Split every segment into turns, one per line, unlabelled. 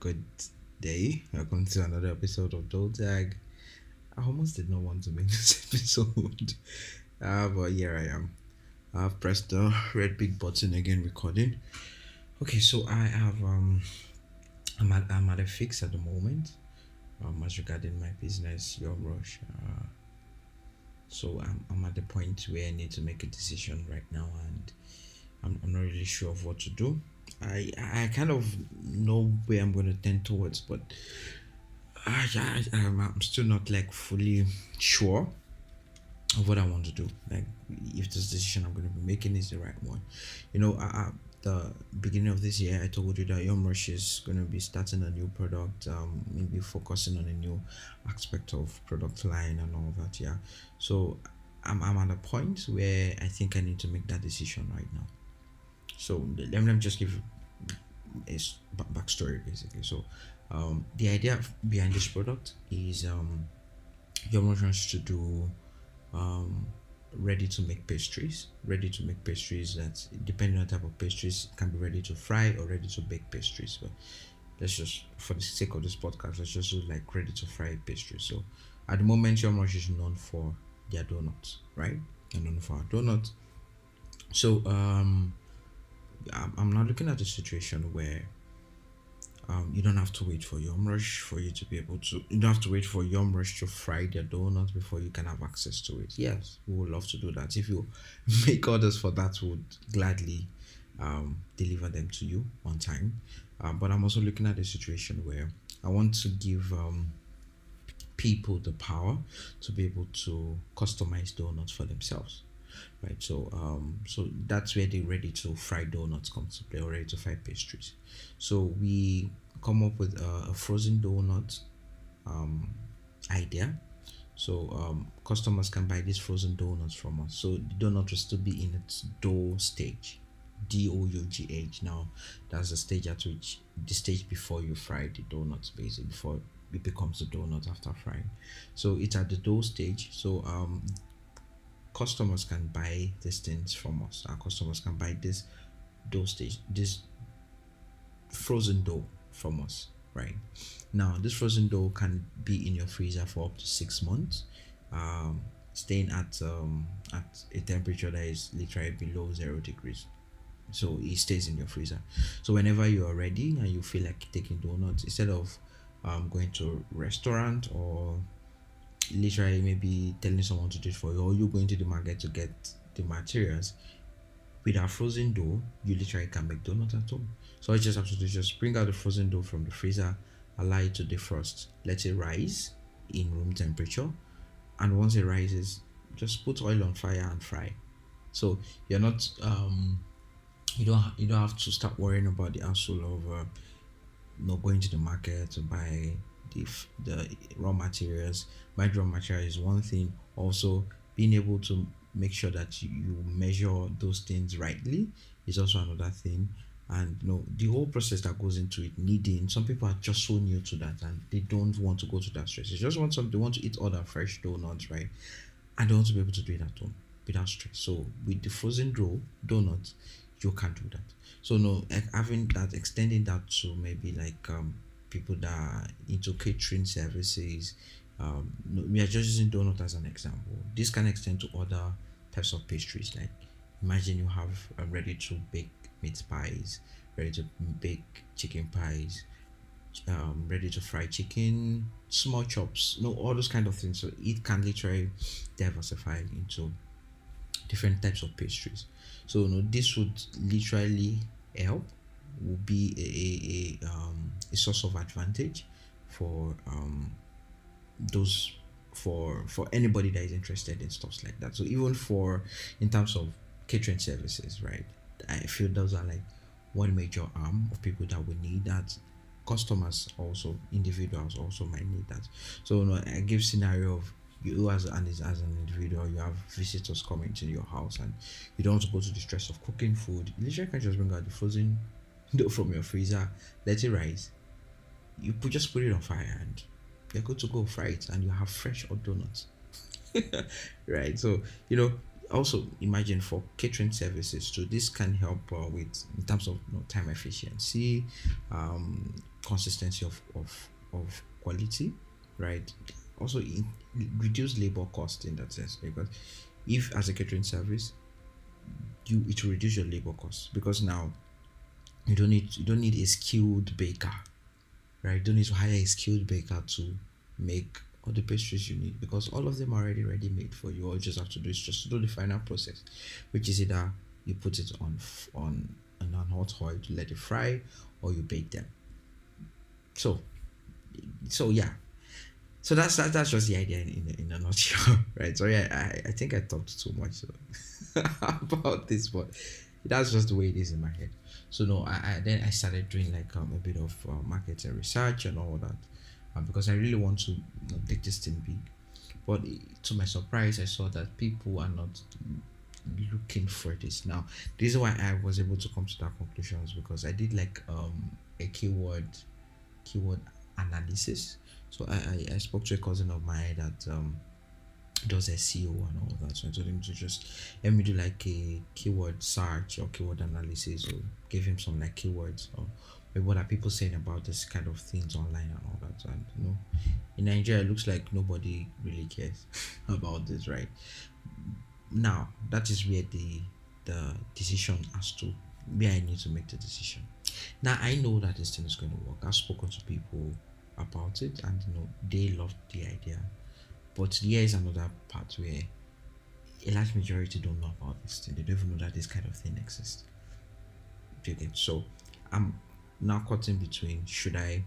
Good day. Welcome to another episode of DOTAG. I almost did not want to make this episode, but here I am. I've pressed the red big button again, recording. Okay, so I'm at a fix at the moment. As regarding my business, Yum Rush. So I'm at the point where I need to make a decision right now, and I'm not really sure of what to do. I kind of know where I'm going to tend towards, but I'm still not like fully sure of what I want to do. Like, if this decision I'm going to be making is the right one. The beginning of this year, I told you that Yum Rush is going to be starting a new product, maybe focusing on a new aspect of product line and all that. Yeah. So I'm at a point where I think I need to make that decision right now. So let me just give a backstory basically. So the idea behind this product is your wants to do um, ready to make pastries that, depending on the type of pastries, can be ready to fry or ready to bake pastries. But let's just, for the sake of this podcast, let's just do like ready to fry pastries. So at the moment, your is known for their donuts, right? They're known for our donuts. So I'm not looking at a situation where you don't have to wait for Yum Rush for you to be able to. You don't have to wait for Yum Rush to fry their donuts before you can have access to it. Yes, we would love to do that. If you make orders for that, we would gladly deliver them to you on time. But I'm also looking at a situation where I want to give people the power to be able to customize donuts for themselves, right? So that's where the ready to fry donuts comes to play, or ready to fry pastries. So we come up with a frozen donut um, idea. So customers can buy these frozen donuts from us. So the donut will still be in its dough stage, DOUGH. Now that's the stage before you fry the donuts, basically before it becomes a donut after frying. So it's at the dough stage. So customers can buy these things from us. Our customers can buy this frozen dough from us, right? Now this frozen dough can be in your freezer for up to 6 months, um, staying at a temperature that is literally below 0 degrees. So it stays in your freezer. So whenever you are ready and you feel like taking donuts, instead of going to a restaurant, or literally maybe telling someone to do it for you, or you going to the market to get the materials, with our frozen dough, you literally can make donuts at home. So all you just have to do is just bring out the frozen dough from the freezer, allow it to defrost, let it rise in room temperature, and once it rises, just put oil on fire and fry. So you're not you don't have to start worrying about the hassle of going to the market to buy the raw materials. Buying raw material is one thing. Also, being able to make sure that you measure those things rightly is also another thing. And the whole process that goes into it, kneading. Some people are just so new to that, and they don't want to go to that stress. They just want some. They want to eat other fresh donuts, right? And they want to be able to do it at home without stress. So with the frozen dough donuts, you can do that. So no, like having that, extending that to maybe like people that are into catering services. No, we are just using donut as an example. This can extend to other types of pastries. Like, imagine you have ready to bake meat pies, ready to bake chicken pies, ready to fry chicken, small chops, all those kind of things. So it can literally diversify into different types of pastries. So this would literally help, will be a source of advantage for those for anybody that is interested in stuff like that. So even for, in terms of catering services, right? I feel those are like one major arm of people that we need that. Customers also, individuals also might need that. So I give scenario of you as an individual, you have visitors coming to your house, and you don't want to go to the stress of cooking food. You literally can just bring out the frozen dough from your freezer, let it rise, just put it on fire, and you're good to go. Fry it, and you have fresh hot donuts. Right? So also imagine for catering services too, this can help with, in terms of time efficiency, um consistency of quality, right? Also reduce labor cost in that sense, because if as a catering service, it will reduce your labor costs, because now you don't need a skilled baker, right? You don't need to hire a skilled baker to make all the pastries you need, because all of them are already ready made for you. All you just have to do is just to do the final process, which is either you put it on hot oil to let it fry, or you bake them. So yeah, so that's just the idea in a nutshell. Right? Sorry, I think I talked too much about this, but that's just the way it is in my head. So no, then I started doing like a bit of marketing research and all that, because I really want to take this thing big. But to my surprise, I saw that people are not looking for this now. This is why I was able to come to that conclusion, is because I did like a keyword analysis. So I spoke to a cousin of mine that does SEO and all that. So I told him to just let me do like a keyword search or keyword analysis, or give him some like keywords, or maybe what are people saying about this kind of things online and all that. And in Nigeria, it looks like nobody really cares about this, right? Now that is where the decision has to, where I need to make the decision. Now I know that this thing is going to work. I've spoken to people about it, and they loved the idea. But here is another part where a large majority don't know about this thing. They don't even know that this kind of thing exists. Do you get? So I'm now caught in between. Should I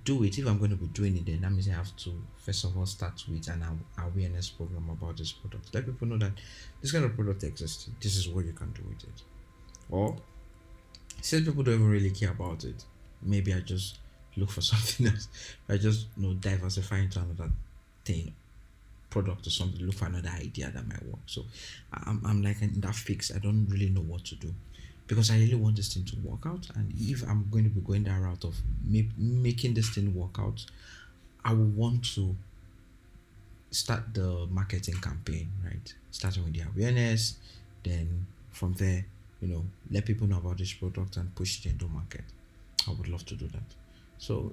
do it? If I'm going to be doing it, then that means I have to first of all start with an awareness program about this product. Let people know that this kind of product exists. This is what you can do with it. Or since people don't even really care about it, maybe I just look for something else. I just diversify into another thing, product or something, look for another idea that might work. So I'm like in that fix. I don't really know what to do, because I really want this thing to work out. And if I'm going to be going that route of making this thing work out, I will want to start the marketing campaign, right? Starting with the awareness, then from there, let people know about this product and push it into market. I would love to do that. So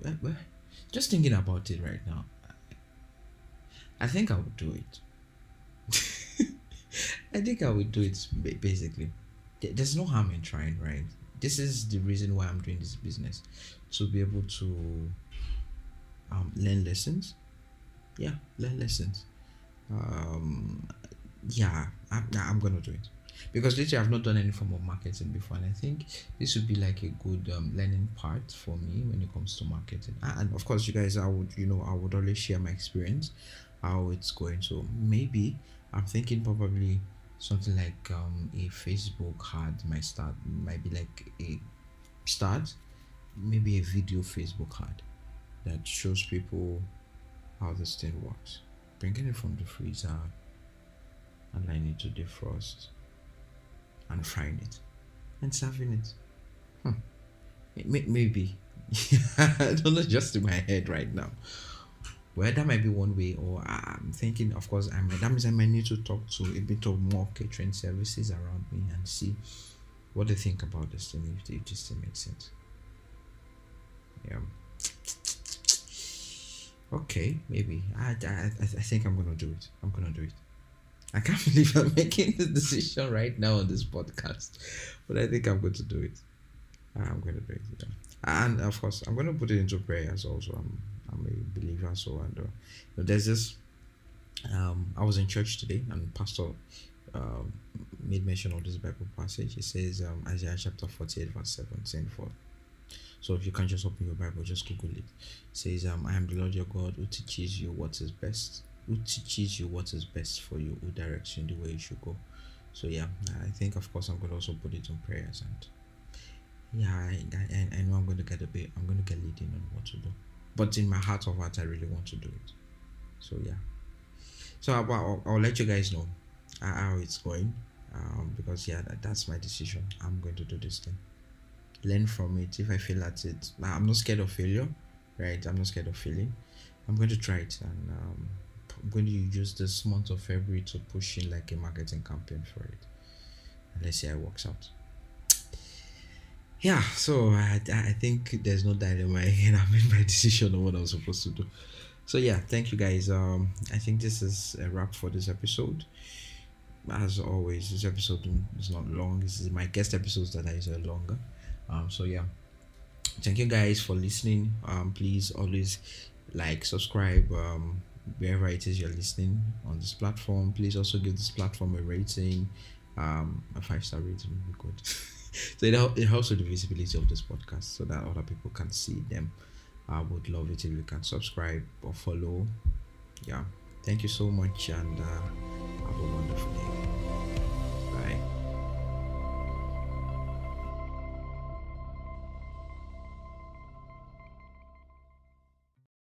just thinking about it right now, I think I would do it. I think I would do it, basically. There's no harm in trying, right? This is the reason why I'm doing this business, to be able to learn lessons. Yeah, learn lessons. Yeah, I'm gonna do it, because literally I've not done any form of marketing before, and I think this would be like a good learning part for me when it comes to marketing. And of course, you guys, I would always share my experience, how it's going. So maybe I'm thinking probably something like a Facebook ad might be like a start, maybe a video Facebook ad that shows people how this thing works, bringing it from the freezer, allowing it to defrost, and frying it and serving it. Maybe. I don't know, just in my head right now. Well, that might be one way, or I'm thinking, of course, that means I might need to talk to a bit of more catering services around me and see what they think about this thing, if this thing makes sense. Yeah. Okay, maybe. I think I'm gonna do it. I'm gonna do it. I can't believe I'm making this decision right now on this podcast, but I think I'm going to do it. I'm going to do it. Yeah. And of course, I'm going to put it into prayers also. I'm a believer, so and there's this. I was in church today, and Pastor made mention of this Bible passage. It says Isaiah chapter 48 verse 7, saying for. So if you can just open your Bible, just Google it. It says, I am the Lord your God who teaches you what is best. Who teaches you what is best for you, who directs you in the way you should go. So yeah, I think of course I'm going to also put it on prayers, and yeah, I know I'm going to get leading on what to do, but in my heart of hearts I really want to do it. So yeah, so I'll let you guys know how it's going, because yeah, that's my decision. I'm going to do this thing, learn from it. If I feel that I'm not scared of failure, right? I'm not scared of failing. I'm going to try it, and I'm going to use this month of February to push in like a marketing campaign for it, and let's see how it works out. Yeah, so I think there's no dilemma and I made my decision on what I was supposed to do. So yeah, thank you guys. I think this is a wrap for this episode. As always, this episode is not long. This is my guest episodes that is longer. So yeah, thank you guys for listening. Please always like, subscribe, wherever it is you're listening on this platform. Please also give this platform a rating, a 5-star rating would be good. So it helps with the visibility of this podcast so that other people can see them. I would love it if you can subscribe or follow. Yeah, thank you so much, and have a wonderful day.